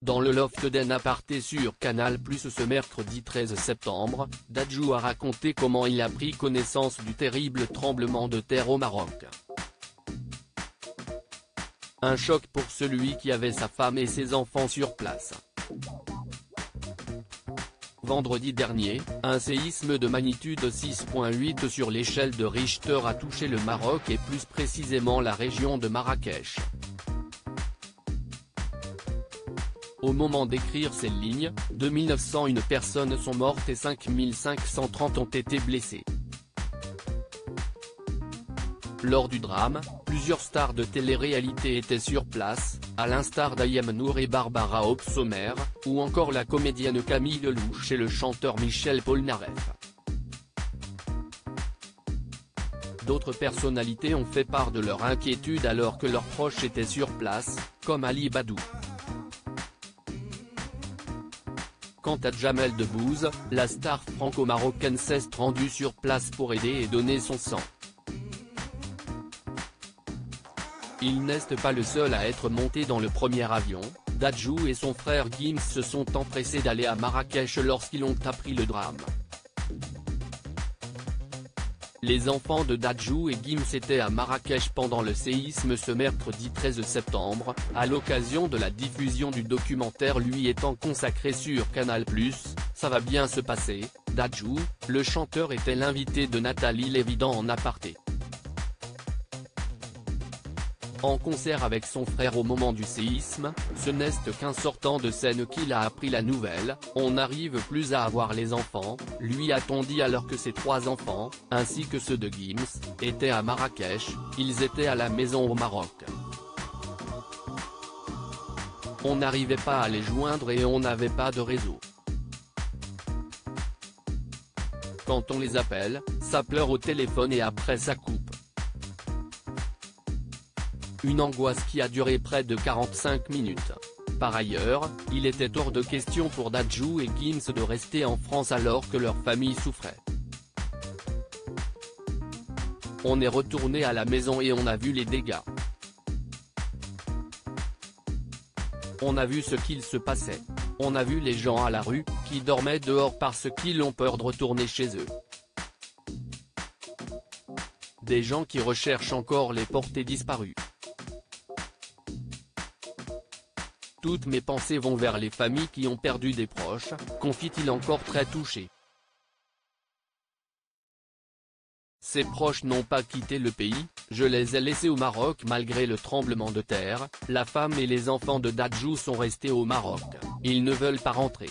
Dans le loft d'un aparté sur Canal+ ce mercredi 13 septembre, Dadju a raconté comment il a pris connaissance du terrible tremblement de terre au Maroc. Un choc pour celui qui avait sa femme et ses enfants sur place. Vendredi dernier, un séisme de magnitude 6.8 sur l'échelle de Richter a touché le Maroc et plus précisément la région de Marrakech. Au moment d'écrire ces lignes, 2901 personnes sont mortes et 5530 ont été blessées. Lors du drame, plusieurs stars de télé-réalité étaient sur place, à l'instar d'Ayem Nour et Barbara Opsommer, ou encore la comédienne Camille Lelouch et le chanteur Michel Polnareff. D'autres personnalités ont fait part de leur inquiétude alors que leurs proches étaient sur place, comme Ali Badou. Quant à Jamel Debbouze, la star franco-marocaine s'est rendue sur place pour aider et donner son sang. Il n'est pas le seul à être monté dans le premier avion, Dadju et son frère Gims se sont empressés d'aller à Marrakech lorsqu'ils ont appris le drame. Les enfants de Dadju et Gims étaient à Marrakech pendant le séisme ce mercredi 13 septembre, à l'occasion de la diffusion du documentaire lui étant consacré sur Canal+, Ça va bien se passer. Dadju, le chanteur était l'invité de Nathalie Lévidan en aparté. En concert avec son frère au moment du séisme, ce n'est qu'un sortant de scène qu'il a appris la nouvelle, on n'arrive plus à avoir les enfants, lui a-t-on dit alors que ses 3 enfants, ainsi que ceux de Gims, étaient à Marrakech, ils étaient à la maison au Maroc. On n'arrivait pas à les joindre et on n'avait pas de réseau. Quand on les appelle, ça pleure au téléphone et après ça coupe. Une angoisse qui a duré près de 45 minutes. Par ailleurs, il était hors de question pour Dadju et Gims de rester en France alors que leur famille souffrait. On est retourné à la maison et on a vu les dégâts. On a vu ce qu'il se passait. On a vu les gens à la rue, qui dormaient dehors parce qu'ils ont peur de retourner chez eux. Des gens qui recherchent encore les portés disparus. Toutes mes pensées vont vers les familles qui ont perdu des proches, confie-t-il encore très touché. Ses proches n'ont pas quitté le pays, je les ai laissés au Maroc malgré le tremblement de terre, la femme et les enfants de Dadju sont restés au Maroc, ils ne veulent pas rentrer.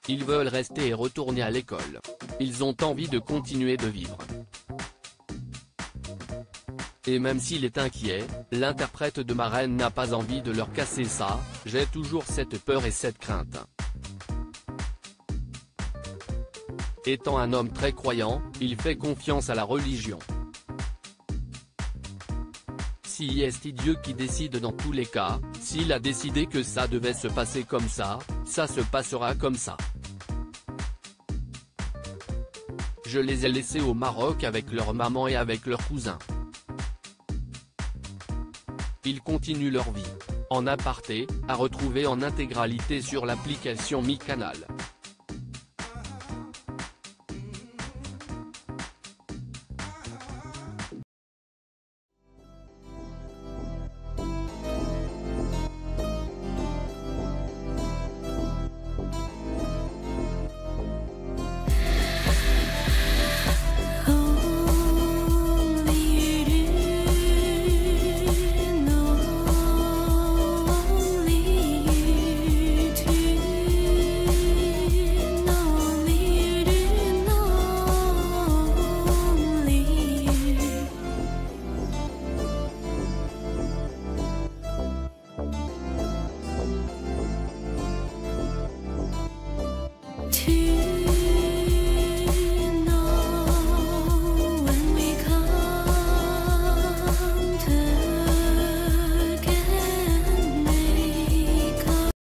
Ils veulent rester et retourner à l'école. Ils ont envie de continuer de vivre. Et même s'il est inquiet, l'interprète de Marraine n'a pas envie de leur casser ça, j'ai toujours cette peur et cette crainte. Étant un homme très croyant, il fait confiance à la religion. Si est Dieu qui décide dans tous les cas, s'il a décidé que ça devait se passer comme ça se passera comme ça. Je les ai laissés au Maroc avec leur maman et avec leurs cousins. Ils continuent leur vie. En aparté, à retrouver en intégralité sur l'application Mi Canal.